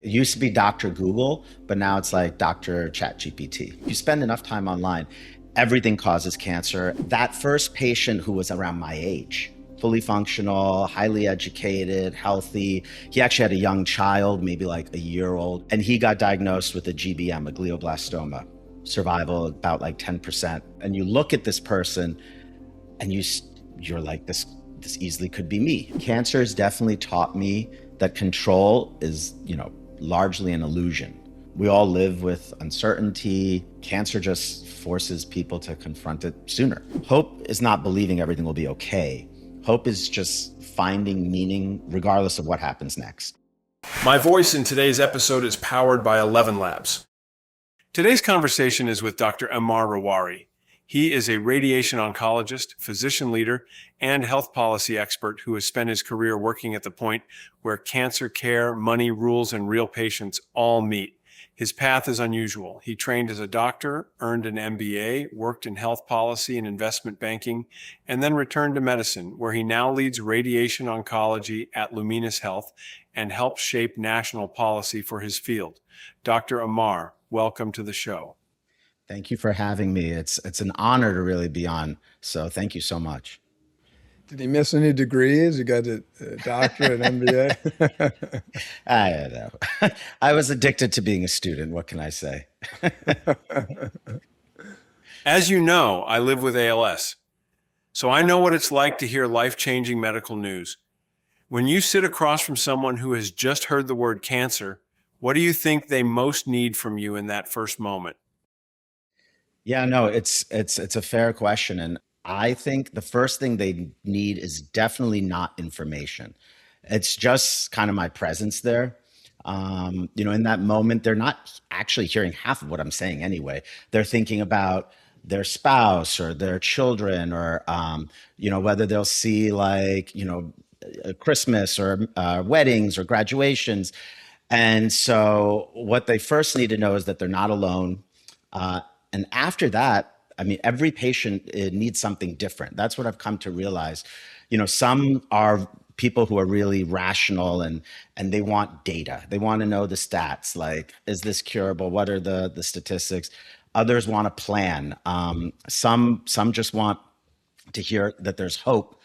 It used to be Dr. Google, but now it's like Dr. ChatGPT. You spend enough time online, everything causes cancer. That first patient who was around my age, fully functional, highly educated, healthy, he actually had a young child, maybe like a year old, and he got diagnosed with a GBM, a glioblastoma. Survival about like 10%. And you look at this person and you're like, this easily could be me. Cancer has definitely taught me that control is, largely an illusion. We all live with uncertainty. Cancer just forces people to confront it sooner. Hope is not believing everything will be okay. Hope is just finding meaning regardless of what happens next. My voice in today's episode is powered by 11 Labs. Today's conversation is with Dr. Amar Rewari. He is a radiation oncologist, physician leader, and health policy expert who has spent his career working at the point where cancer care, money, rules, and real patients all meet. His path is unusual. He trained as a doctor, earned an MBA, worked in health policy and investment banking, and then returned to medicine, where he now leads radiation oncology at Luminous Health and helps shape national policy for his field. Dr. Amar, welcome to the show. Thank you for having me. It's an honor to really be on. So thank you so much. Did he miss any degrees? You got a doctorate, an MBA? I don't know. I was addicted to being a student. What can I say? As you know, I live with ALS, so I know what it's like to hear life-changing medical news. When you sit across from someone who has just heard the word cancer, what do you think they most need from you in that first moment? Yeah, no, it's a fair question, and I think the first thing they need is definitely not information. It's just kind of my presence there. In that moment, they're not actually hearing half of what I'm saying anyway. They're thinking about their spouse or their children, or whether they'll see like Christmas or weddings or graduations. And so, what they first need to know is that they're not alone. And after that, I mean, every patient needs something different. That's what I've come to realize. Some are people who are really rational and they want data. They want to know the stats, like, is this curable? What are the statistics? Others want a plan. Some just want to hear that there's hope.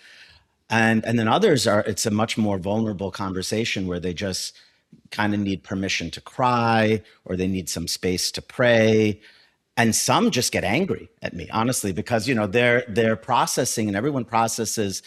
And then others it's a much more vulnerable conversation where they just kind of need permission to cry, or they need some space to pray. And some just get angry at me, honestly, because they're processing, and everyone processes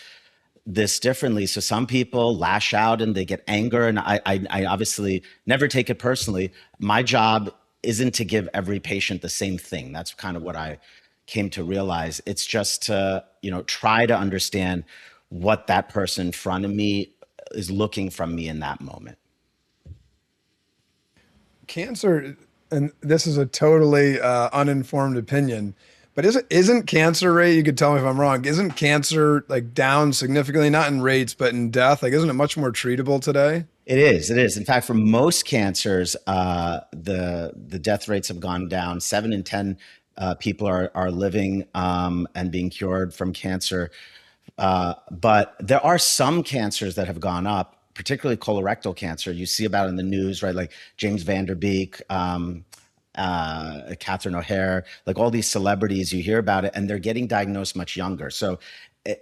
this differently. So some people lash out and they get anger, and I obviously never take it personally. My job isn't to give every patient the same thing. That's kind of what I came to realize. It's just to try to understand what that person in front of me is looking from me in that moment. Cancer, and this is a totally uninformed opinion, but isn't cancer rate, you could tell me if I'm wrong, isn't cancer like down significantly, not in rates, but in death? Like, isn't it much more treatable today? It is. It is. In fact, for most cancers, the death rates have gone down. 7 in 10 people are living and being cured from cancer. But there are some cancers that have gone up, particularly colorectal cancer. You see about it in the news, right? Like James Van Der Beek, Catherine O'Hare, like all these celebrities, you hear about it, and they're getting diagnosed much younger. So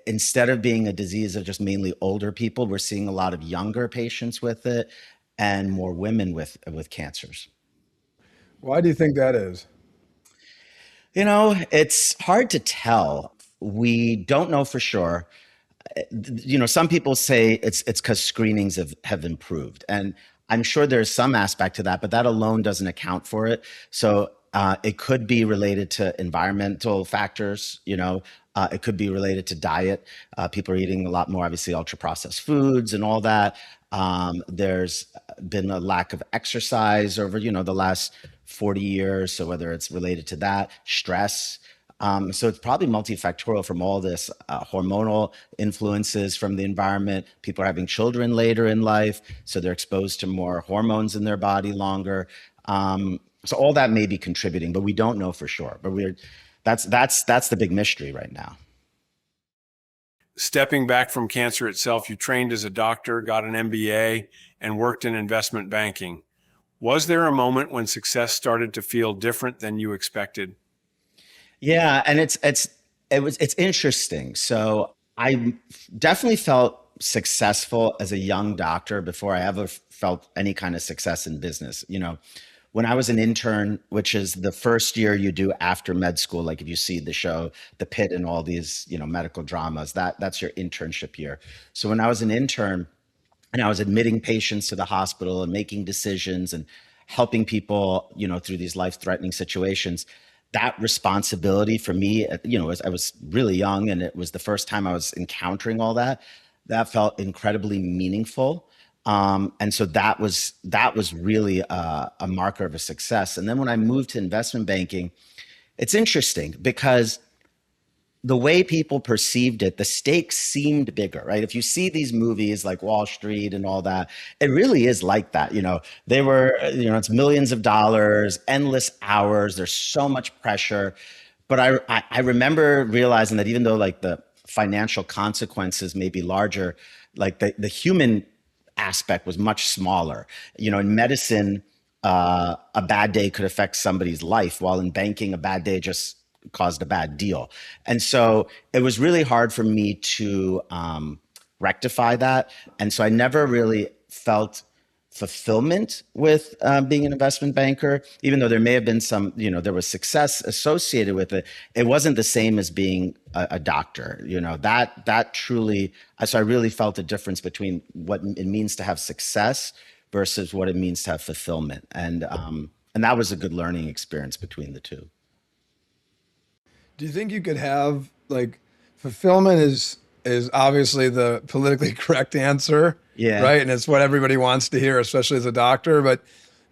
instead of being a disease of just mainly older people, we're seeing a lot of younger patients with it and more women with cancers. Why do you think that is? It's hard to tell. We don't know for sure. Some people say it's because screenings have improved, and I'm sure there's some aspect to that, but that alone doesn't account for it. So it could be related to environmental factors. It could be related to diet. People are eating a lot more, obviously, ultra processed foods and all that. There's been a lack of exercise over the last 40 years. So whether it's related to that, stress. So it's probably multifactorial from all this, hormonal influences from the environment. People are having children later in life, so they're exposed to more hormones in their body longer. So all that may be contributing, but we don't know for sure. But that's the big mystery right now. Stepping back from cancer itself, you trained as a doctor, got an MBA, and worked in investment banking. Was there a moment when success started to feel different than you expected? Yeah, and it's interesting. So I definitely felt successful as a young doctor before I ever felt any kind of success in business. When I was an intern, which is the first year you do after med school, like if you see the show The Pit and all these, medical dramas, that's your internship year. So when I was an intern, and I was admitting patients to the hospital and making decisions and helping people, through these life-threatening situations. That responsibility for me, as I was really young and it was the first time I was encountering all that, that felt incredibly meaningful. And so that was really a marker of a success. And then when I moved to investment banking, it's interesting because the way people perceived it, the stakes seemed bigger, right? If you see these movies like Wall Street and all that, it really is like that. They were, it's millions of dollars, endless hours. There's so much pressure. But I remember realizing that even though like the financial consequences may be larger, like the human aspect was much smaller. In medicine, a bad day could affect somebody's life, while in banking, a bad day just caused a bad deal. And so it was really hard for me to rectify that. And so I never really felt fulfillment with being an investment banker, even though there may have been some, there was success associated with it. It wasn't the same as being a doctor, that truly, so I really felt a difference between what it means to have success versus what it means to have fulfillment. And that was a good learning experience between the two. Do you think you could have like fulfillment is obviously the politically correct answer, Yeah. right? And it's what everybody wants to hear, especially as a doctor. But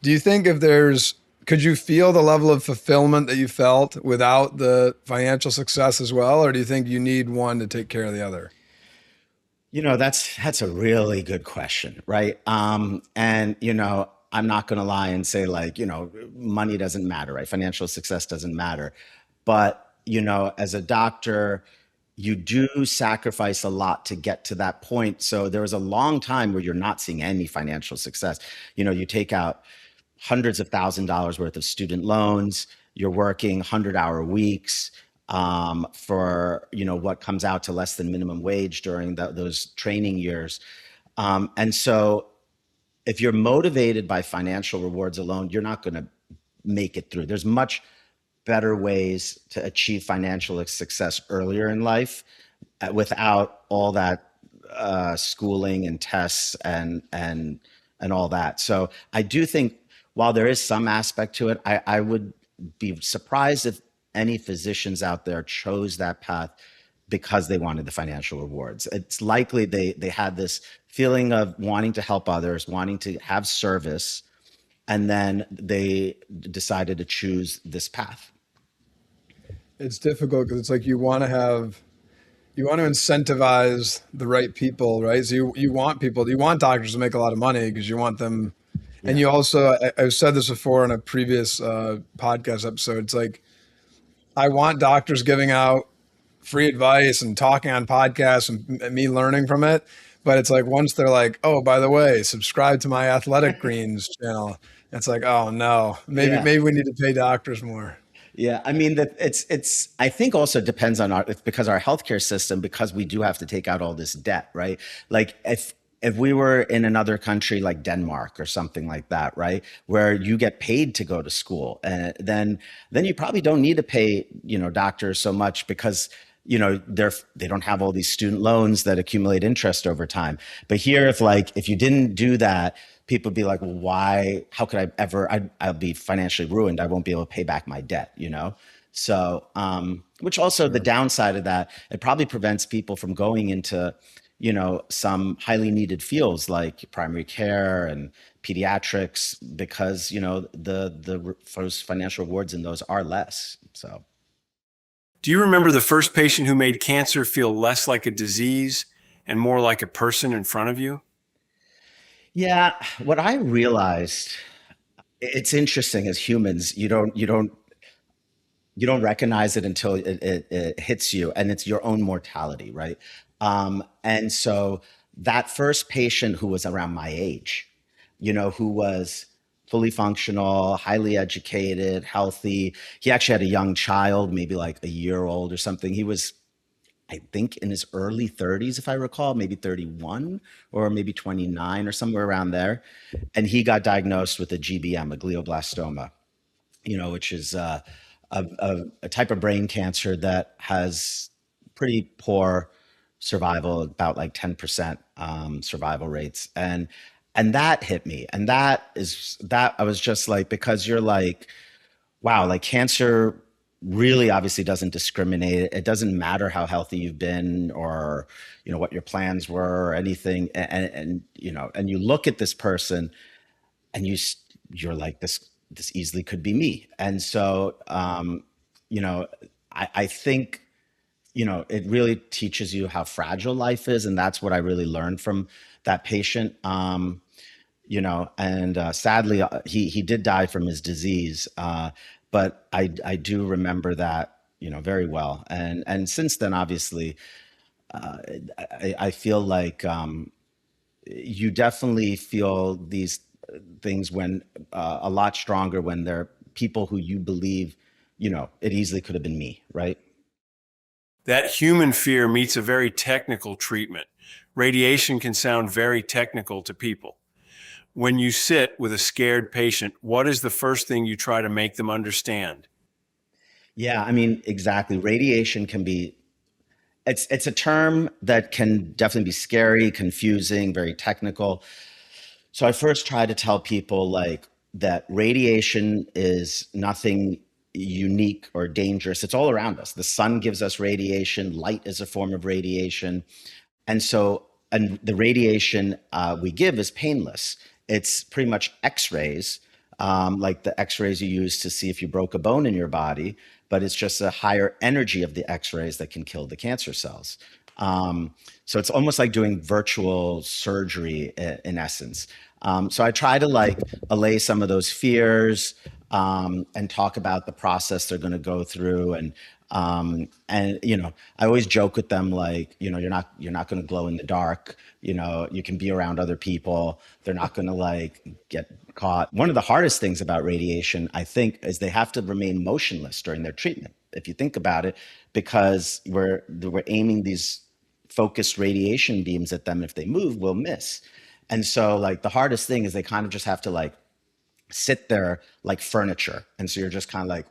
do you think if there's could you feel the level of fulfillment that you felt without the financial success as well? Or do you think you need one to take care of the other? That's a really good question, right? And I'm not going to lie and say like, money doesn't matter, right? Financial success doesn't matter. But, as a doctor, you do sacrifice a lot to get to that point. So there was a long time where you're not seeing any financial success. You take out hundreds of $1,000s worth of student loans. You're working 100-hour weeks for what comes out to less than minimum wage during those training years. And so if you're motivated by financial rewards alone, you're not going to make it through. There's much better ways to achieve financial success earlier in life without all that schooling and tests and all that. So I do think while there is some aspect to it, I would be surprised if any physicians out there chose that path because they wanted the financial rewards. It's likely they had this feeling of wanting to help others, wanting to have service, and then they decided to choose this path. It's difficult because it's like you want to incentivize the right people, right? So you want doctors to make a lot of money because you want them, and Yeah. you also I've said this before in a previous podcast episode. It's like I want doctors giving out free advice and talking on podcasts and me learning from it. But it's like once they're like, oh, by the way, subscribe to my Athletic Greens channel. It's like, oh no, Yeah. maybe we need to pay doctors more. Yeah, I mean that it's I think also depends on it's because our healthcare system, because we do have to take out all this debt, right? Like if we were in another country like Denmark or something like that, right, where you get paid to go to school, then you probably don't need to pay, doctors so much because they don't have all these student loans that accumulate interest over time. But here, if you didn't do that, people would be like, well, why? How could I ever? I'll be financially ruined. I won't be able to pay back my debt. So, which also the Sure. downside of that, it probably prevents people from going into, some highly needed fields like primary care and pediatrics because, the first financial rewards in those are less. So. Do you remember the first patient who made cancer feel less like a disease and more like a person in front of you? Yeah, what I realized, it's interesting as humans, you don't recognize it until it hits you, and it's your own mortality, right? And so that first patient who was around my age, who was fully functional, highly educated, healthy. He actually had a young child, maybe like a year old or something. He was, I think, in his early 30s, if I recall, maybe 31 or maybe 29 or somewhere around there. And he got diagnosed with a GBM, a glioblastoma, which is a type of brain cancer that has pretty poor survival, about like 10% survival rates. And that hit me. And that I was just like, because you're like, wow, like cancer really obviously doesn't discriminate. It doesn't matter how healthy you've been or, what your plans were or anything. And you look at this person and you're like, this easily could be me. And so, you know, I think, it really teaches you how fragile life is. And that's what I really learned from that patient. And sadly, he did die from his disease. But I do remember that, very well. And since then, obviously, I feel like you definitely feel these things when a lot stronger when they're people who you believe, it easily could have been me, right? That human fear meets a very technical treatment. Radiation can sound very technical to people. When you sit with a scared patient, what is the first thing you try to make them understand? Yeah, I mean, exactly. Radiation can be it's a term that can definitely be scary, confusing, very technical. So I first try to tell people like that radiation is nothing unique or dangerous. It's all around us. The sun gives us radiation, light is a form of radiation. And the radiation we give is painless. It's pretty much X-rays, like the X-rays you use to see if you broke a bone in your body, but it's just a higher energy of the X-rays that can kill the cancer cells. So it's almost like doing virtual surgery in essence. So I try to like allay some of those fears and talk about the process they're going to go through, and I always joke with them like, you're not going to glow in the dark. You can be around other people. They're not going to like get caught. One of the hardest things about radiation, I think, is they have to remain motionless during their treatment. If you think about it, because we're aiming these focused radiation beams at them. If they move, we'll miss. And so like the hardest thing is they kind of just have to like sit there like furniture. And so you're just kind of like,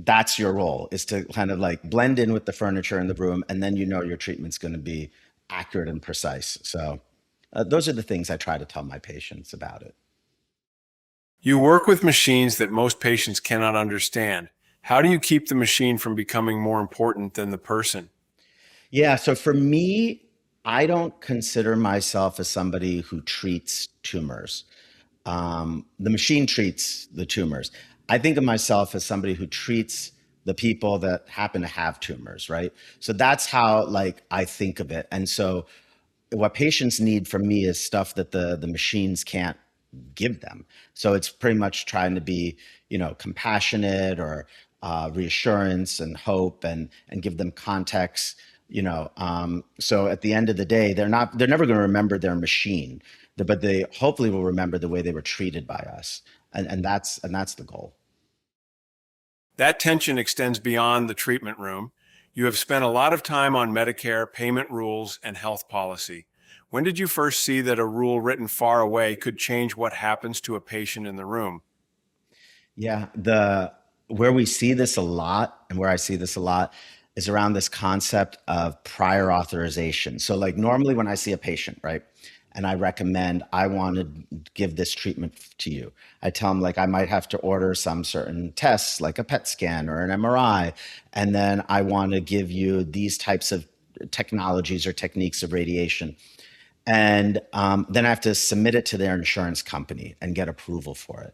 that's your role, is to kind of like blend in with the furniture in the room. And then your treatment's going to be accurate and precise. So those are the things I try to tell my patients about it. You work with machines that most patients cannot understand. How do you keep the machine from becoming more important than the person? Yeah. So for me, I don't consider myself as somebody who treats tumors. The machine treats the tumors. I think of myself as somebody who treats the people that happen to have tumors, right? So that's how like I think of it. And so what patients need from me is stuff that the machines can't give them. So it's pretty much trying to be, compassionate or reassurance and hope and give them context. So at the end of the day, they're never going to remember their machine, but they hopefully will remember the way they were treated by us, and that's the goal. That tension extends beyond the treatment room. You have spent a lot of time on Medicare, payment rules, and health policy. When did you first see that a rule written far away could change what happens to a patient in the room? Yeah, the where we see this a lot and where I see this a lot is around this concept of prior authorization. So like normally when I see a patient, right, and I recommend I want to give this treatment to you, I tell them like I might have to order some certain tests like a PET scan or an MRI, and then I want to give you these types of technologies or techniques of radiation. And then I have to submit it to their insurance company and get approval for it.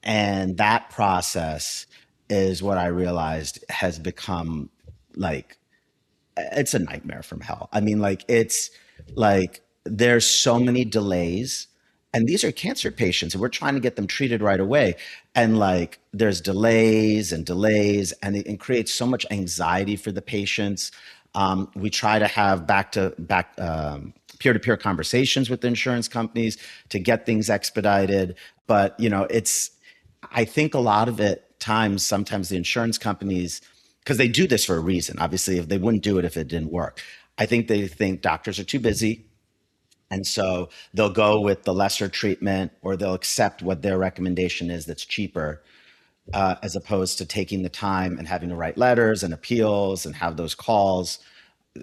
And that process is what I realized has become like it's a nightmare from hell. I mean, like it's like there's so many delays, and these are cancer patients, and we're trying to get them treated right away. And like there's delays, and it creates so much anxiety for the patients. We try to have back to back peer-to-peer conversations with the insurance companies to get things expedited. But I think a lot of it times, sometimes the insurance companies, because they do this for a reason. Obviously, if they wouldn't do it if it didn't work. I think they think doctors are too busy. And so they'll go with the lesser treatment, or they'll accept what their recommendation is that's cheaper, as opposed to taking the time and having to write letters and appeals and have those calls.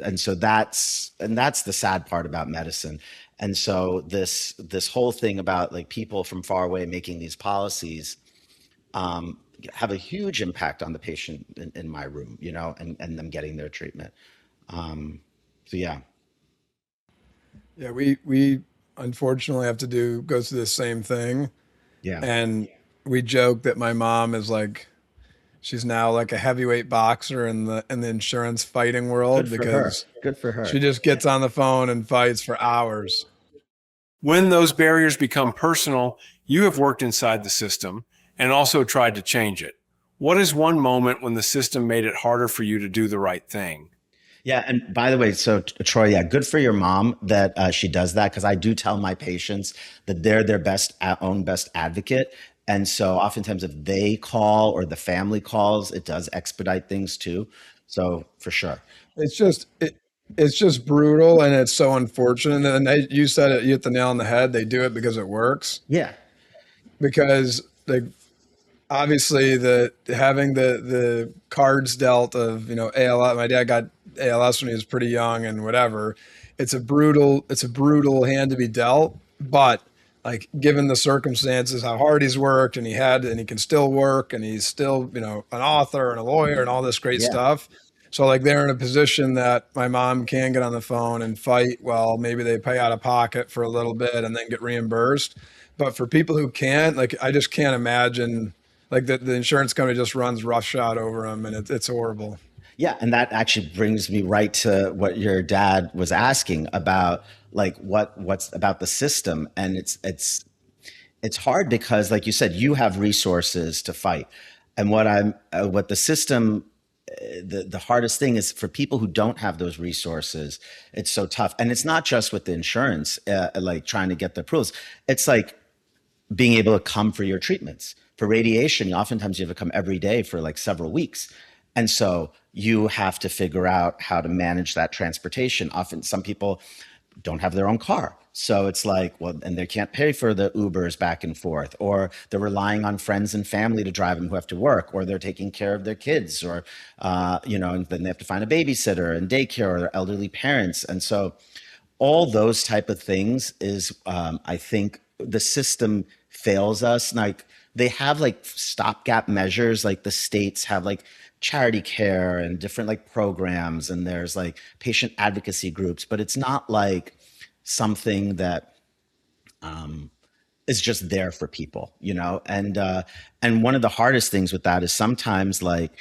And so that's the sad part about medicine. And so this whole thing about like people from far away making these policies have a huge impact on the patient in my room, and them getting their treatment. So yeah. Yeah, we unfortunately have to go through the same thing. Yeah. And we joke that my mom is like she's now like a heavyweight boxer in the insurance fighting Good world for her. because Good for she her. just gets on the phone and fights for hours. When those barriers become personal, you have worked inside the system and also tried to change it. What is one moment when the system made it harder for you to do the right thing? Yeah, and by the way, so Troy, yeah, good for your mom that she does that, because I do tell my patients that they're their own best advocate, and so oftentimes if they call or the family calls, it does expedite things too. So for sure, It's just brutal and it's so unfortunate. And you said it, you hit the nail on the head. They do it because it works. yeah, Because like obviously the having the cards dealt of ALS. My dad got ALS when he was pretty young and whatever. It's a brutal hand to be dealt. But like given the circumstances, how hard he's worked and he can still work and he's still an author and a lawyer and all this great yeah, stuff. So like they're in a position that my mom can get on the phone and fight. Well, maybe they pay out of pocket for a little bit and then get reimbursed. But for people who can't, like I just can't imagine like the insurance company just runs roughshod over them, and it's horrible. yeah, and that actually brings me right to what your dad was asking about, like what's about the system, and it's hard because, like you said, you have resources to fight, and what the system, the hardest thing is for people who don't have those resources. It's so tough, and it's not just with the insurance, like trying to get the approvals. It's like being able to come for your treatments. For radiation, oftentimes you have to come every day for like several weeks. And so you have to figure out how to manage that transportation. Often some people don't have their own car. So it's like, well, and they can't pay for the Ubers back and forth, or they're relying on friends and family to drive them who have to work, or they're taking care of their kids, or, and then they have to find a babysitter and daycare, or their elderly parents. And so all those type of things is, I think the system fails us. Like they have like stopgap measures, like the states have like charity care and different like programs, and there's like patient advocacy groups, but it's not like something that is just there for people, and one of the hardest things with that is sometimes like,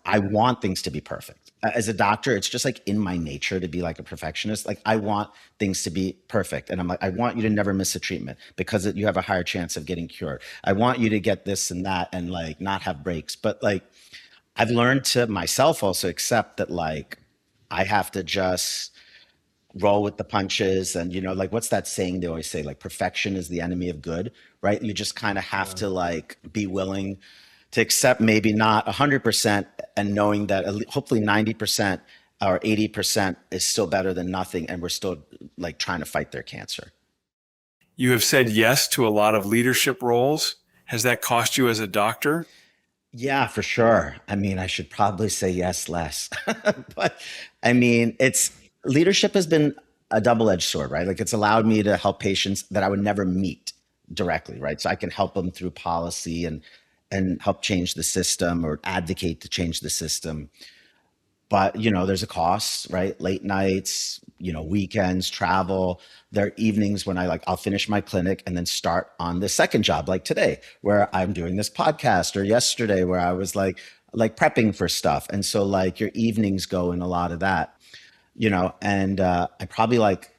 I want things to be perfect. As a doctor, it's just like in my nature to be like a perfectionist. Like I want things to be perfect. And I'm like, I want you to never miss a treatment because you have a higher chance of getting cured. I want you to get this and that and like not have breaks. But like I've learned to myself also accept that like I have to just roll with the punches. And like what's that saying they always say, like perfection is the enemy of good, right? You just kind of have to like be willing to accept maybe not 100%, and knowing that hopefully 90% or 80% is still better than nothing, and we're still like trying to fight their cancer. You have said yes to a lot of leadership roles. Has that cost you as a doctor? Yeah, for sure. I mean, I should probably say yes less. But I mean, it's leadership has been a double-edged sword, right? Like it's allowed me to help patients that I would never meet directly, right? So I can help them through policy and help change the system or advocate to change the system. But there's a cost, right? Late nights, weekends, travel. There are evenings when I'll finish my clinic and then start on the second job, like today, where I'm doing this podcast, or yesterday where I was like prepping for stuff. And so like your evenings go in a lot of that, and I probably like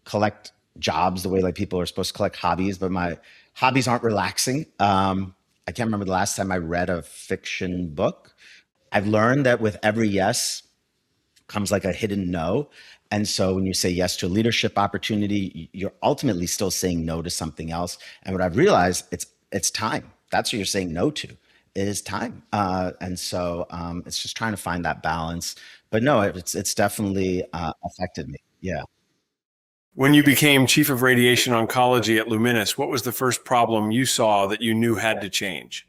collect jobs the way like people are supposed to collect hobbies, but my hobbies aren't relaxing. I can't remember the last time I read a fiction book. I've learned that with every yes comes like a hidden no. And so when you say yes to a leadership opportunity, you're ultimately still saying no to something else. And what I've realized, it's time. That's what you're saying no to, is time. And so it's just trying to find that balance. But no, it's definitely affected me. Yeah. When you became chief of radiation oncology at Luminis, what was the first problem you saw that you knew had to change?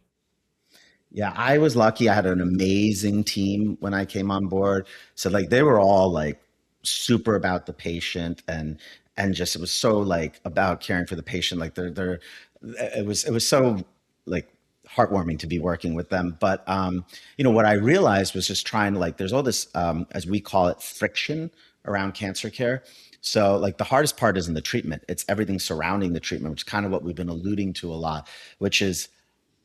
Yeah, I was lucky. I had an amazing team when I came on board. So like they were all like super about the patient and just it was so like about caring for the patient. Like they're it was so like heartwarming to be working with them. But what I realized was just trying to like there's all this as we call it friction around cancer care. So like the hardest part isn't the treatment. It's everything surrounding the treatment, which is kind of what we've been alluding to a lot, which is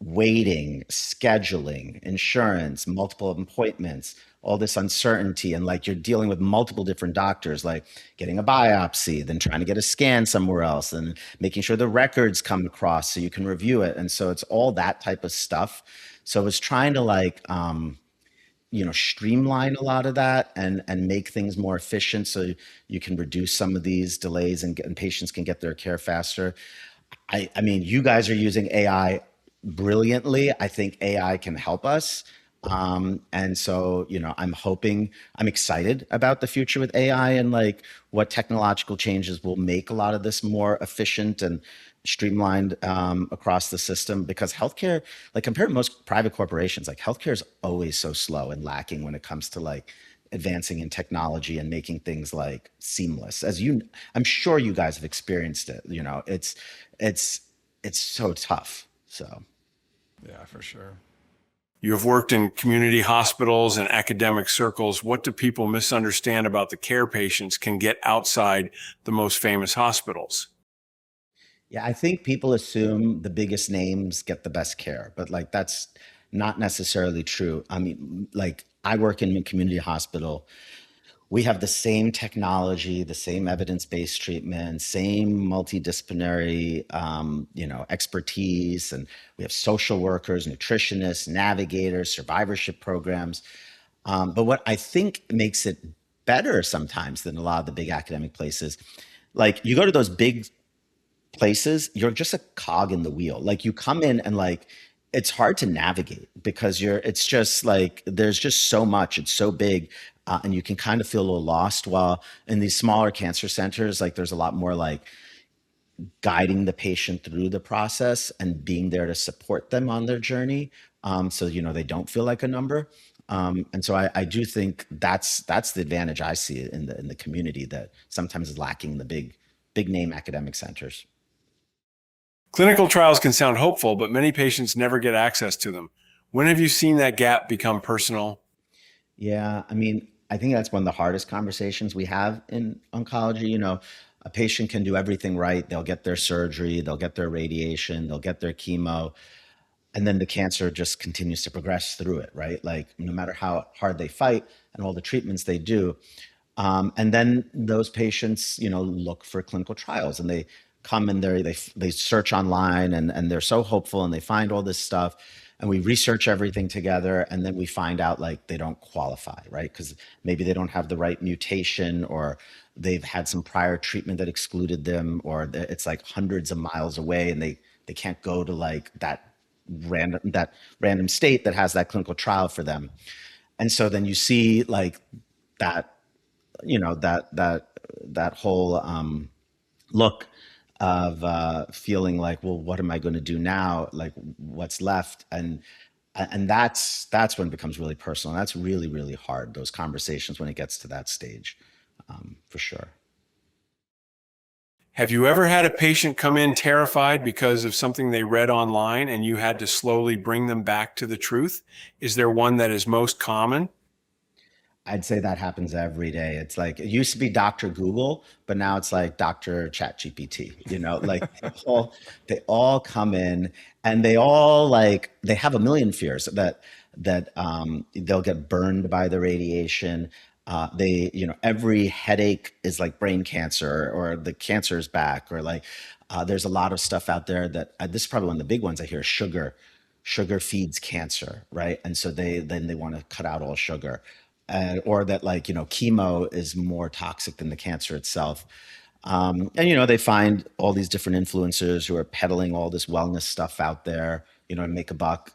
waiting, scheduling, insurance, multiple appointments, all this uncertainty. And like you're dealing with multiple different doctors, like getting a biopsy, then trying to get a scan somewhere else, and making sure the records come across so you can review it. And so it's all that type of stuff. So I was trying to like, streamline a lot of that and make things more efficient so you can reduce some of these delays and patients can get their care faster. I mean, you guys are using AI brilliantly. I think AI can help us. And so, I'm excited about the future with AI and like what technological changes will make a lot of this more efficient and streamlined across the system because healthcare, like compared to most private corporations, like healthcare is always so slow and lacking when it comes to like advancing in technology and making things like seamless. I'm sure you guys have experienced it. It's it's so tough. So Yeah, for sure. You have worked in community hospitals and academic circles. What do people misunderstand about the care patients can get outside the most famous hospitals? yeah, I think people assume the biggest names get the best care, but like that's not necessarily true. I mean, like I work in a community hospital. We have the same technology, the same evidence-based treatment, same multidisciplinary, expertise, and we have social workers, nutritionists, navigators, survivorship programs. But what I think makes it better sometimes than a lot of the big academic places, like you go to those big places, you're just a cog in the wheel. Like you come in and like it's hard to navigate because it's just like there's just so much. It's so big, and you can kind of feel a little lost. While in these smaller cancer centers, like there's a lot more like guiding the patient through the process and being there to support them on their journey. So they don't feel like a number. And so I do think that's the advantage I see in the community that sometimes is lacking in the big name academic centers. Clinical trials can sound hopeful, but many patients never get access to them. When have you seen that gap become personal? Yeah, I mean, I think that's one of the hardest conversations we have in oncology. A patient can do everything right. They'll get their surgery, they'll get their radiation, they'll get their chemo, and then the cancer just continues to progress through it, right? Like no matter how hard they fight and all the treatments they do, and then those patients, look for clinical trials and they come in there, they search online and they're so hopeful and they find all this stuff. And we research everything together and then we find out like they don't qualify, right? Because maybe they don't have the right mutation or they've had some prior treatment that excluded them or it's like hundreds of miles away and they can't go to like that random state that has that clinical trial for them. And so then you see like that that whole look of feeling like, well, what am I going to do now? Like, what's left? And that's when it becomes really personal. And that's really really hard. Those conversations when it gets to that stage, for sure. Have you ever had a patient come in terrified because of something they read online and you had to slowly bring them back to the truth? Is there one that is most common? I'd say that happens every day. It's like it used to be Dr. Google, but now it's like Dr. Chat GPT. Like they all come in and they have a million fears that they'll get burned by the radiation. Every headache is like brain cancer or the cancer is back or like there's a lot of stuff out there that this is probably one of the big ones I hear. Sugar feeds cancer, right? And so they want to cut out all sugar. or that like chemo is more toxic than the cancer itself. And they find all these different influencers who are peddling all this wellness stuff out there, to make a buck.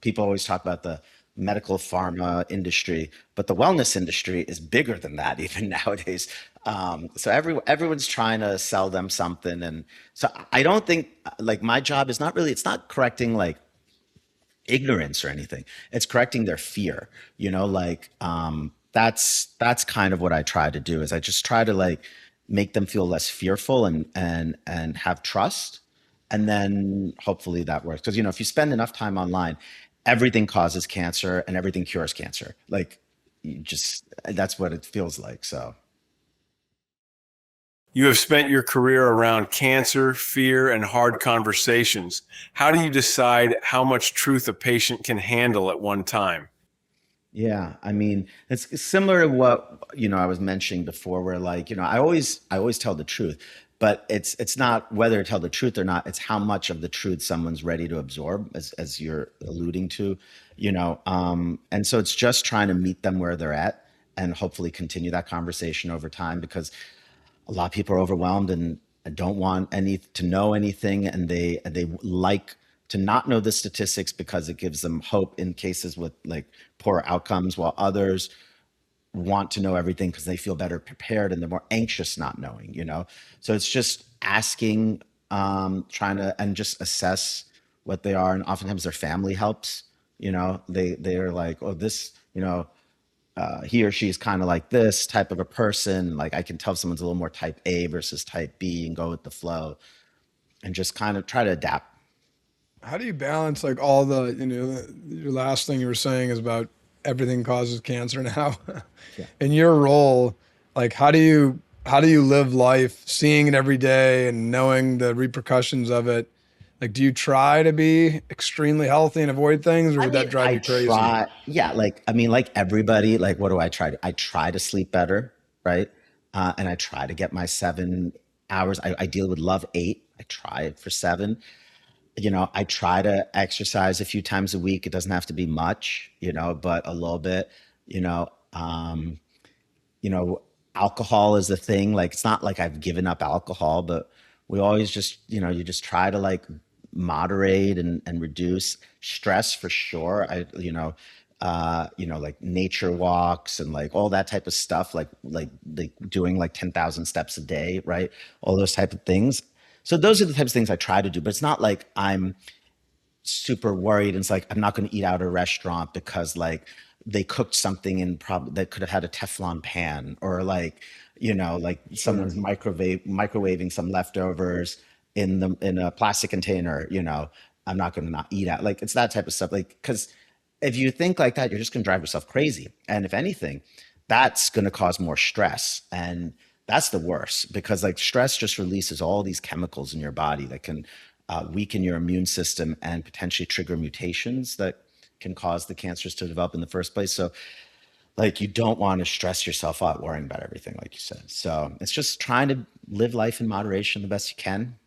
People always talk about the medical pharma industry, but the wellness industry is bigger than that even nowadays. So everyone's trying to sell them something, and so I don't think like my job is not really. It's not correcting like ignorance or anything. It's correcting their fear. Like that's kind of what I try to do is I just try to like make them feel less fearful and have trust. And then hopefully that works. Because if you spend enough time online, everything causes cancer and everything cures cancer. Like you just that's what it feels like. So You have spent your career around cancer, fear, and hard conversations. How do you decide how much truth a patient can handle at one time? yeah, I mean, it's similar to what I was mentioning before, where like I always tell the truth, but it's not whether to tell the truth or not. It's how much of the truth someone's ready to absorb, as you're alluding to, and so it's just trying to meet them where they're at, and hopefully continue that conversation over time because a lot of people are overwhelmed and don't want any to know anything, and they like to not know the statistics because it gives them hope in cases with like poor outcomes, while others want to know everything because they feel better prepared and they're more anxious not knowing. So it's just asking, trying to and just assess what they are, and oftentimes their family helps. They're like, oh, this, he or she is kind of like this type of a person. Like I can tell if someone's a little more type A versus type B and go with the flow and just kind of try to adapt. How do you balance like all the, your last thing you were saying is about everything causes cancer now. Yeah. In your role, like how do you live life seeing it every day and knowing the repercussions of it? Like, do you try to be extremely healthy and avoid things, or I would that mean, drive I you crazy? try, yeah, like, I mean, like everybody, like, what do I try to? I try to sleep better, right? And I try to get my 7 hours. I deal with love 8. I try it for 7. I try to exercise a few times a week. It doesn't have to be much, but a little bit, you know. You know, alcohol is a thing. Like it's not like I've given up alcohol, but we always just, you just try to like moderate and reduce stress for sure. Like nature walks and like all that type of stuff, like doing like 10,000 steps a day, right? All those type of things. So those are the types of things I try to do, but it's not like I'm super worried. And it's like I'm not going to eat out at a restaurant because like they cooked something in probably that could have had a Teflon pan, or like like Sure. someone's microwaving some leftovers in a plastic container. I'm not going to not eat out. Like it's that type of stuff. Like because if you think like that, you're just going to drive yourself crazy. And if anything, that's going to cause more stress. And that's the worst because like stress just releases all these chemicals in your body that can weaken your immune system and potentially trigger mutations that can cause the cancers to develop in the first place. So like you don't want to stress yourself out worrying about everything, like you said. So it's just trying to live life in moderation the best you can.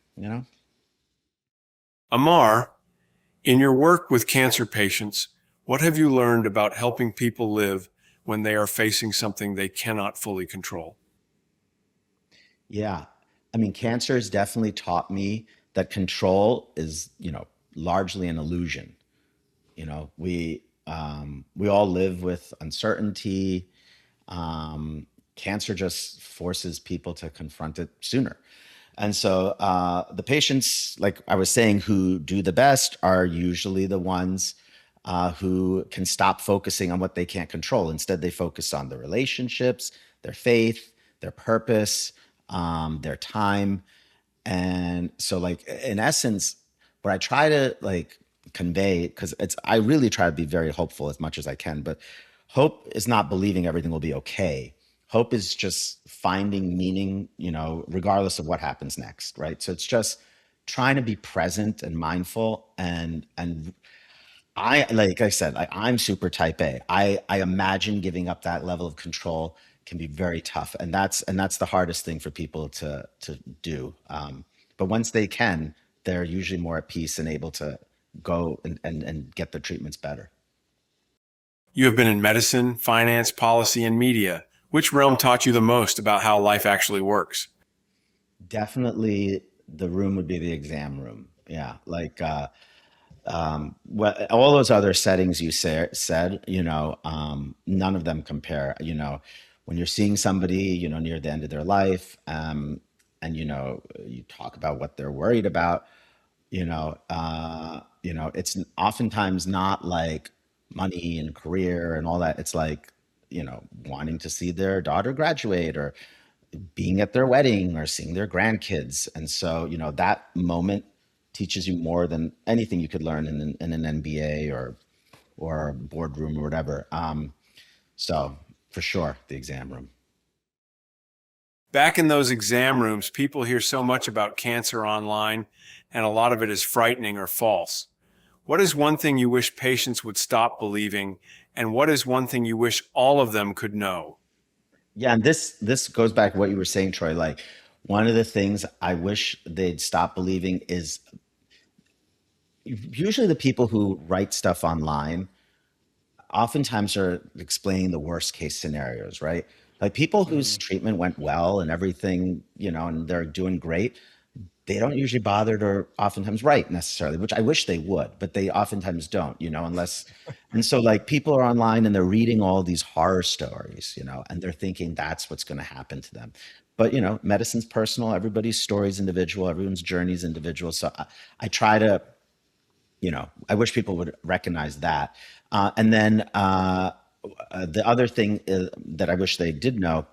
Amar, in your work with cancer patients, what have you learned about helping people live when they are facing something they cannot fully control? Yeah. I mean, cancer has definitely taught me that control is, largely an illusion. We all live with uncertainty. Cancer just forces people to confront it sooner. And so the patients, like I was saying, who do the best are usually the ones who can stop focusing on what they can't control. Instead, they focus on their relationships, their faith, their purpose, their time. And so, like, in essence, what I try to like convey, because I really try to be very hopeful as much as I can, but hope is not believing everything will be okay. Hope is just finding meaning, regardless of what happens next, right? So it's just trying to be present and mindful, and like I said, I'm super type A. I imagine giving up that level of control can be very tough, and that's the hardest thing for people to do. But once they can, they're usually more at peace and able to go and get their treatments better. You have been in medicine, finance, policy, and media. Which realm taught you the most about how life actually works? Definitely the room would be the exam room. Yeah. Well, all those other settings you said, none of them compare. When you're seeing somebody, near the end of their life, and you talk about what they're worried about, it's oftentimes not like money and career and all that. It's like, wanting to see their daughter graduate or being at their wedding or seeing their grandkids. And so, that moment teaches you more than anything you could learn in an MBA or a boardroom or whatever. So for sure, the exam room. Back in those exam rooms, people hear so much about cancer online, and a lot of it is frightening or false. What is one thing you wish patients would stop believing, and what is one thing you wish all of them could know? Yeah, and this goes back to what you were saying, Troy. Like one of the things I wish they'd stop believing is usually the people who write stuff online oftentimes are explaining the worst case scenarios, right? Like people whose Mm. treatment went well and everything, and they're doing great, they don't usually bother to oftentimes write necessarily, which I wish they would, but they oftentimes don't, unless. And so like people are online and they're reading all these horror stories, and they're thinking that's what's going to happen to them. But medicine's personal, everybody's story is individual, everyone's journey is individual. So I try to, I wish people would recognize that. And then the other thing that I wish they did know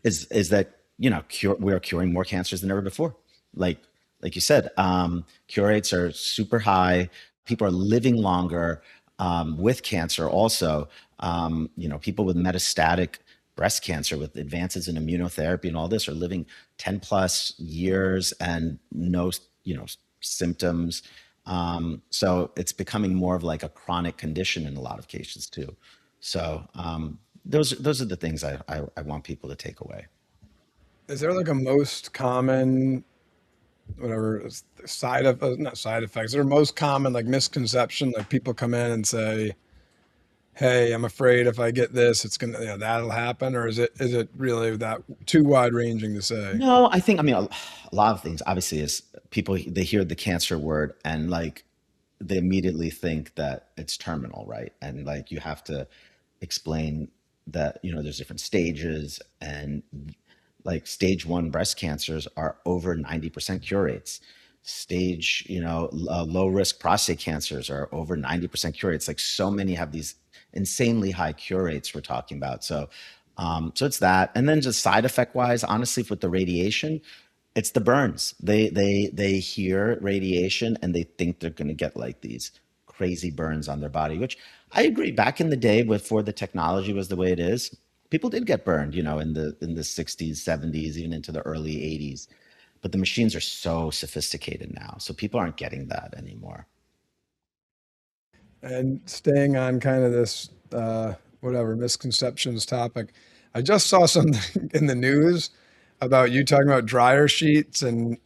is that we are curing more cancers than ever before. Like like you said, cure rates are super high. People are living longer with cancer. Also, people with metastatic breast cancer with advances in immunotherapy and all this are living 10 plus years and no symptoms. So it's becoming more of like a chronic condition in a lot of cases too. So those are the things I want people to take away. Is there like a most common, whatever, side of not side effects? Is there a most common like misconception? Like people come in and say, "Hey, I'm afraid if I get this, it's gonna, that'll happen," or is it really that too wide ranging to say? No, I mean, a lot of things obviously is people, they hear the cancer word and like they immediately think that it's terminal, right? And like you have to explain that, there's different stages and like stage one breast cancers are over 90% cure rates. Stage, low risk prostate cancers are over 90% cure rates. Like so many have these insanely high cure rates we're talking about. So it's that. And then just side effect wise, honestly, with the radiation, it's the burns. They hear radiation and they think they're going to get like these crazy burns on their body, which I agree. Back in the day, before the technology was the way it is, people did get burned, in the 60s, 70s, even into the early 80s. But the machines are so sophisticated now, so people aren't getting that anymore. And staying on kind of this whatever misconceptions topic, I just saw something in the news about you talking about dryer sheets and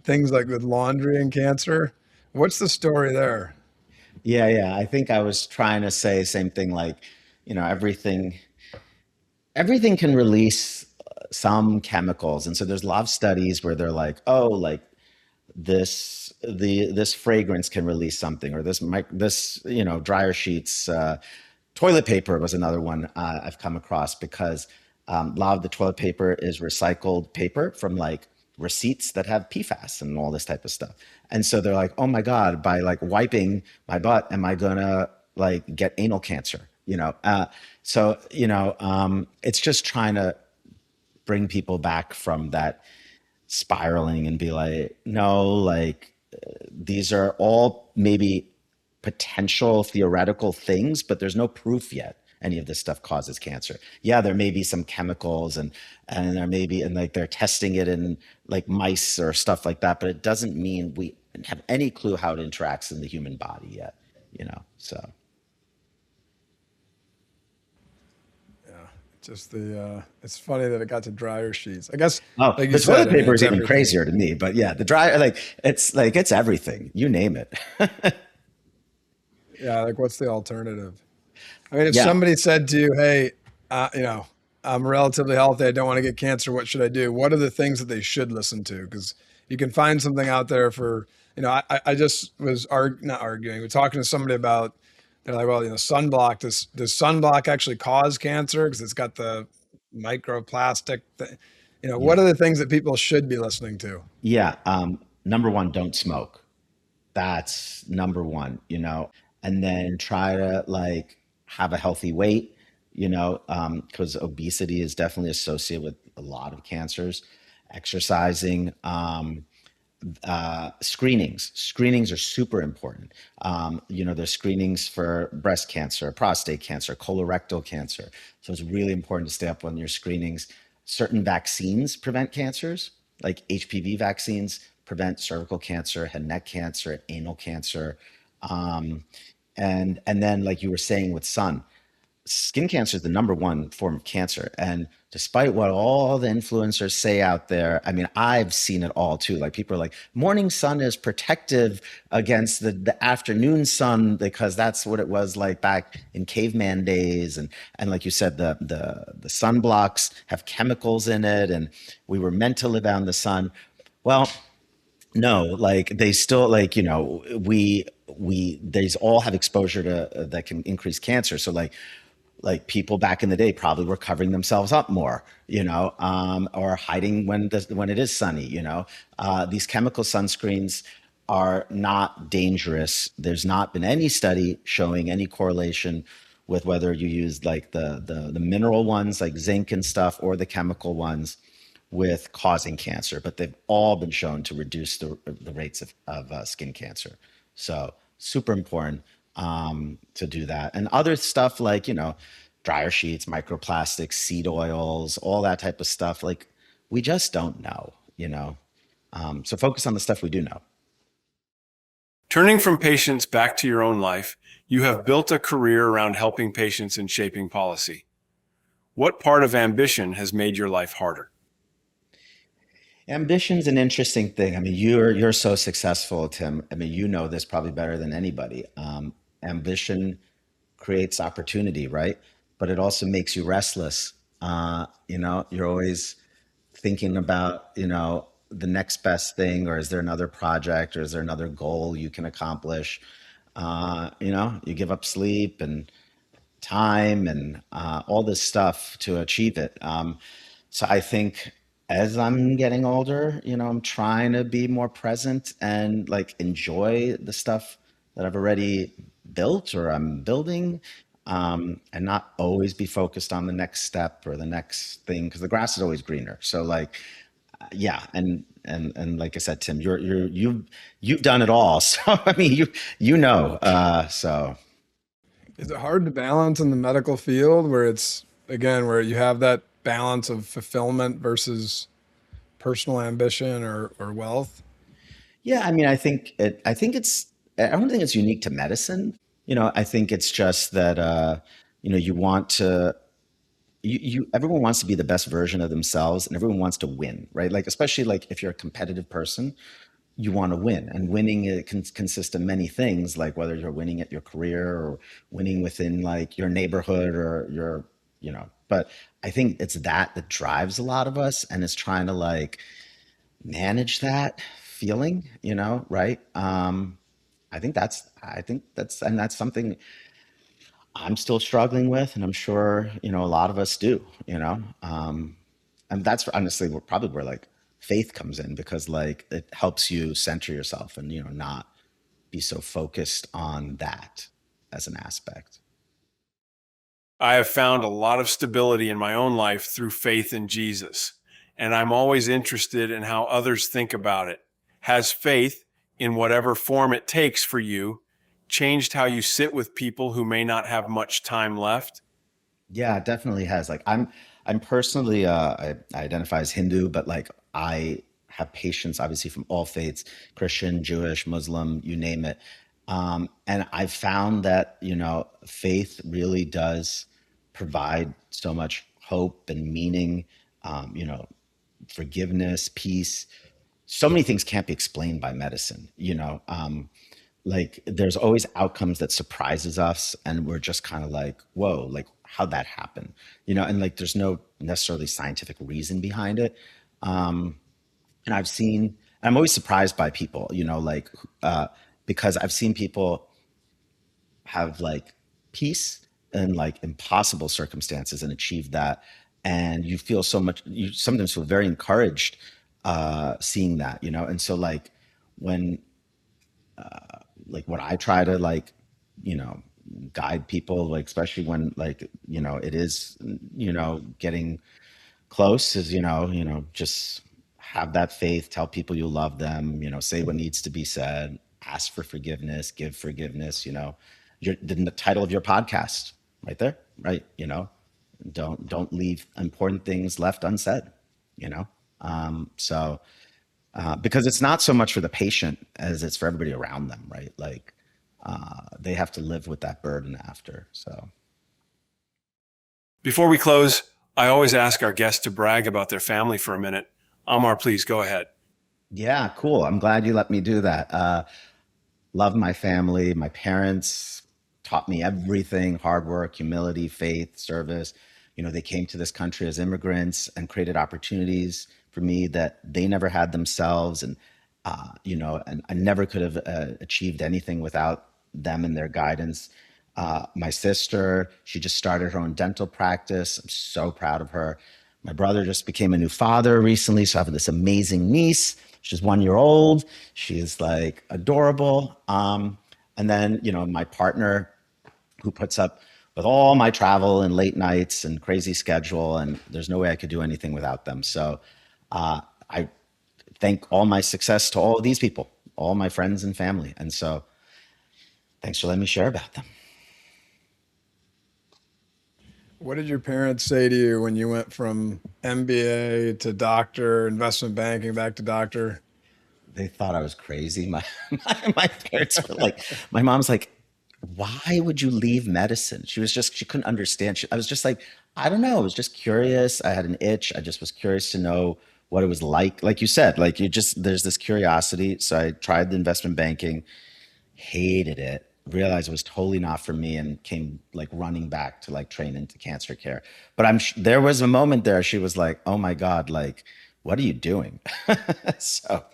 things like with laundry and cancer. What's the story there? Yeah, yeah. I think I was trying to say same thing, like, everything can release some chemicals. And so there's a lot of studies where they're like, oh, like this fragrance can release something, or this dryer sheets, toilet paper was another one I've come across because a lot of the toilet paper is recycled paper from like receipts that have PFAS and all this type of stuff. And so they're like, oh my God, by like wiping my butt, am I gonna like get anal cancer? It's just trying to bring people back from that spiraling and be like, no, like these are all maybe potential theoretical things, but there's no proof yet any of this stuff causes cancer. Yeah, there may be some chemicals and there may be, and like they're testing it in like mice or stuff like that, but it doesn't mean we have any clue how it interacts in the human body yet, so. Yeah, just it's funny that it got to dryer sheets. I guess, Oh, like you the said, toilet I mean, paper it's is even everything. crazier to me, but yeah, the dry, like it's everything, you name it. Yeah, like what's the alternative? I mean, if Yeah, somebody said to you, "Hey, you know, I'm relatively healthy. I don't want to get cancer. What should I do?" What are the things that they should listen to? Because you can find something out there for, I just was not arguing, but talking to somebody about. They're like, well, sunblock. Does sunblock actually cause cancer? Because it's got the microplastic. What yeah, are the things that people should be listening to? yeah. Number one, don't smoke. That's number one, and then try to like have a healthy weight, because obesity is definitely associated with a lot of cancers. Exercising, screenings are super important. There's screenings for breast cancer, prostate cancer, colorectal cancer. So it's really important to stay up on your screenings. Certain vaccines prevent cancers, like HPV vaccines prevent cervical cancer, head and neck cancer, anal cancer. um, and then like you were saying with sun, skin cancer is the number one form of cancer. And despite what all the influencers say out there, I mean, I've seen it all too. Like people are like, morning sun is protective against the afternoon sun because that's what it was like back in caveman days. And like you said, the sunblocks have chemicals in it, and we were meant to live out in the sun. Well, no, like they still like, we these all have exposure to that can increase cancer. So like people back in the day probably were covering themselves up more, or hiding when it is sunny. These chemical sunscreens are not dangerous. There's not been any study showing any correlation with whether you use like the mineral ones like zinc and stuff or the chemical ones with causing cancer, but they've all been shown to reduce the rates of skin cancer. So super important to do that. And other stuff like, dryer sheets, microplastics, seed oils, all that type of stuff. Like we just don't know. So focus on the stuff we do know. Turning from patients back to your own life, you have built a career around helping patients and shaping policy. What part of ambition has made your life harder? Ambition's an interesting thing. I mean, you're so successful, Tim. I mean, you know this probably better than anybody. Ambition creates opportunity, right? But it also makes you restless. You're always thinking about, the next best thing, or is there another project, or is there another goal you can accomplish? You give up sleep and time and all this stuff to achieve it. So I think as I'm getting older, I'm trying to be more present and like enjoy the stuff that I've already built or I'm building, and not always be focused on the next step or the next thing because the grass is always greener. So like, yeah, and like I said, Tim, you've done it all. So I mean, so. Is it hard to balance in the medical field where it's again where you have that balance of fulfillment versus personal ambition or wealth? Yeah, I mean, I don't think it's unique to medicine. I think it's just that, you want to, everyone wants to be the best version of themselves and everyone wants to win, right? Like, especially like if you're a competitive person, you want to win, and winning it can consist of many things, like whether you're winning at your career or winning within like your neighborhood or but I think it's that drives a lot of us, and it's trying to like manage that feeling, right? And that's something I'm still struggling with, and I'm sure, a lot of us do, and that's honestly probably where like faith comes in, because like it helps you center yourself and, not be so focused on that as an aspect. I have found a lot of stability in my own life through faith in Jesus, and I'm always interested in how others think about it. Has faith, in whatever form it takes for you, changed how you sit with people who may not have much time left? Yeah, it definitely has. Like I'm personally I identify as Hindu, but like I have patients obviously from all faiths, Christian, Jewish, Muslim, you name it. And I found that, faith really does provide so much hope and meaning, forgiveness, peace. So many things can't be explained by medicine, like there's always outcomes that surprises us, and we're just kind of like, whoa, like how'd that happen? And like there's no necessarily scientific reason behind it. And I'm always surprised by people, like because I've seen people have like peace in like impossible circumstances and achieve that. And you feel so much, you sometimes feel very encouraged seeing that, And so when when I try to you know, guide people, like especially when it is, getting close is, just have that faith, tell people you love them, say what needs to be said, ask for forgiveness, give forgiveness, the title of your podcast right there, right? Don't leave important things left unsaid, you know? So, because it's not so much for the patient as it's for everybody around them, right? Like, they have to live with that burden after. So, Before we close, I always ask our guests to brag about their family for a minute. Amar, please go ahead. yeah, cool. I'm glad you let me do that. Love my family. My parents taught me everything: hard work, humility, faith, service. They came to this country as immigrants and created opportunities for me that they never had themselves. And I never could have achieved anything without them and their guidance. My sister, she just started her own dental practice. I'm so proud of her. My brother just became a new father recently, so I have this amazing niece. She's 1 year old. She's like adorable. And then, my partner, who puts up with all my travel and late nights and crazy schedule, and there's no way I could do anything without them. So I thank all my success to all of these people, all my friends and family. And so thanks for letting me share about them. What did your parents say to you when you went from MBA to doctor, investment banking, back to doctor? They thought I was crazy. My parents were like, my mom's like, why would you leave medicine? She couldn't understand. I was just like, I don't know. I was just curious. I had an itch. I just was curious to know what it was like. Like you said, there's this curiosity. So I tried the investment banking, hated it, realized it was totally not for me, and came like running back to like train into cancer care. But there was a moment there. She was like, oh my God, like, what are you doing? So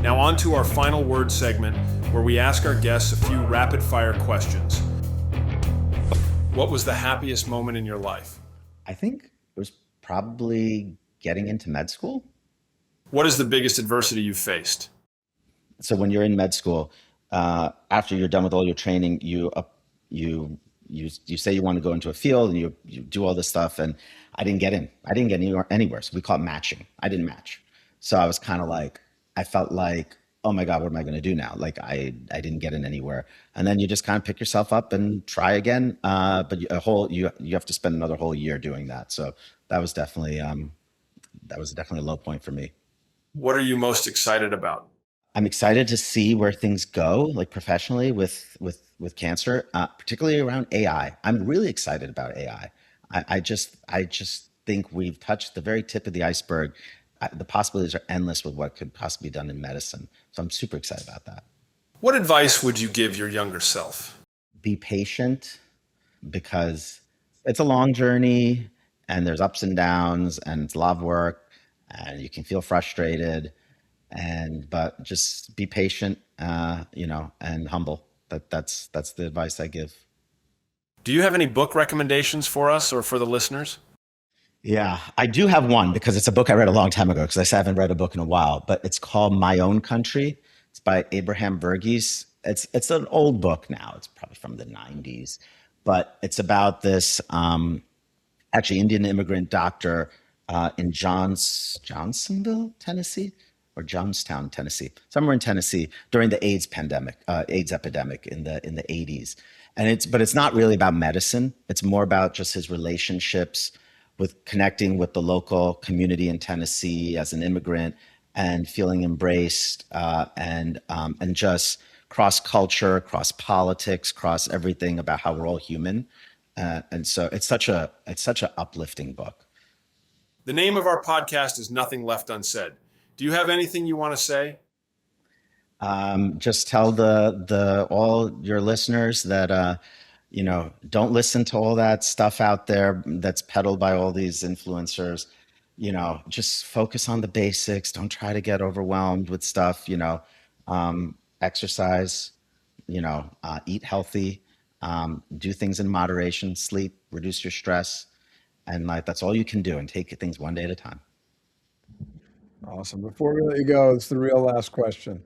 Now, on to our final word segment, where we ask our guests a few rapid fire questions. What was the happiest moment in your life? I think it was probably getting into med school. What is the biggest adversity you've faced? So when you're in med school, after you're done with all your training, you say you want to go into a field, and you do all this stuff. And I didn't get in. I didn't get anywhere. So we call it matching. I didn't match. So I was kind of like, I felt like, oh my God, what am I going to do now? Like I didn't get in anywhere. And then you just kind of pick yourself up and try again. But you have to spend another whole year doing that. So that was definitely a low point for me. What are you most excited about? I'm excited to see where things go, like professionally with cancer, particularly around AI. I'm really excited about AI. I just think we've touched the very tip of the iceberg. The possibilities are endless with what could possibly be done in medicine. So I'm super excited about that. What advice would you give your younger self? Be patient, because it's a long journey, and there's ups and downs, and it's a lot of work, and you can feel frustrated, but just be patient, and humble. That's the advice I give. Do you have any book recommendations for us or for the listeners? Yeah, I do have one, because it's a book I read a long time ago, because I haven't read a book in a while, but it's called My Own Country. It's by Abraham Verghese. It's an old book now. It's probably from the 90s, but it's about this actually Indian immigrant doctor in Johnsonville, Tennessee, or Johnstown, Tennessee, somewhere in Tennessee during the AIDS epidemic in the 80s. But it's not really about medicine. It's more about just his relationships with connecting with the local community in Tennessee as an immigrant, and feeling embraced, and just cross culture, cross politics, cross everything, about how we're all human. And so it's such a uplifting book. The name of our podcast is Nothing Left Unsaid. Do you have anything you want to say? Just tell the all your listeners that don't listen to all that stuff out there that's peddled by all these influencers. Just focus on the basics. Don't try to get overwhelmed with stuff. Exercise. Eat healthy. Do things in moderation. Sleep. Reduce your stress, and like that's all you can do. And take things one day at a time. Awesome. Before we let you go, it's the real last question.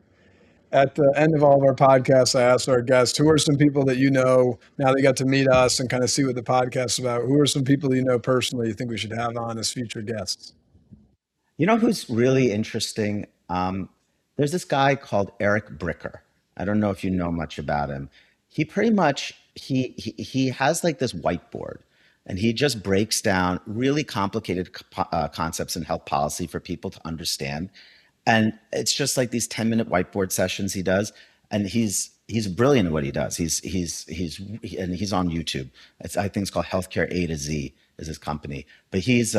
At the end of all of our podcasts, I ask our guests, who are some people that you know now they got to meet us and kind of see what the podcast is about? Who are some people you know personally you think we should have on as future guests? You know who's really interesting? There's this guy called Eric Bricker. I don't know if you know much about him. He pretty much he has like this whiteboard, and he just breaks down really complicated concepts in health policy for people to understand. And it's just like these 10-minute whiteboard sessions he does, and he's brilliant at what he does. And he's on YouTube. I think it's called Healthcare A to Z is his company, but he's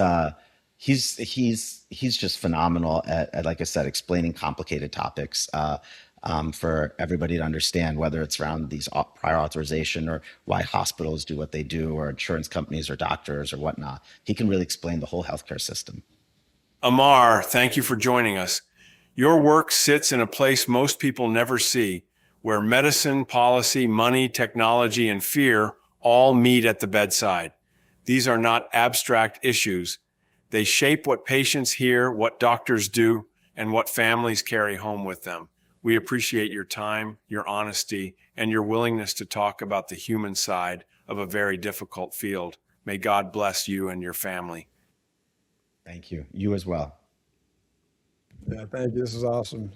just phenomenal at, like I said, explaining complicated topics for everybody to understand, whether it's around these prior authorization or why hospitals do what they do, or insurance companies or doctors or whatnot. He can really explain the whole healthcare system. Amar, thank you for joining us. Your work sits in a place most people never see, where medicine, policy, money, technology, and fear all meet at the bedside. These are not abstract issues. They shape what patients hear, what doctors do, and what families carry home with them. We appreciate your time, your honesty, and your willingness to talk about the human side of a very difficult field. May God bless you and your family. Thank you. You as well. Yeah, thank you. This is awesome.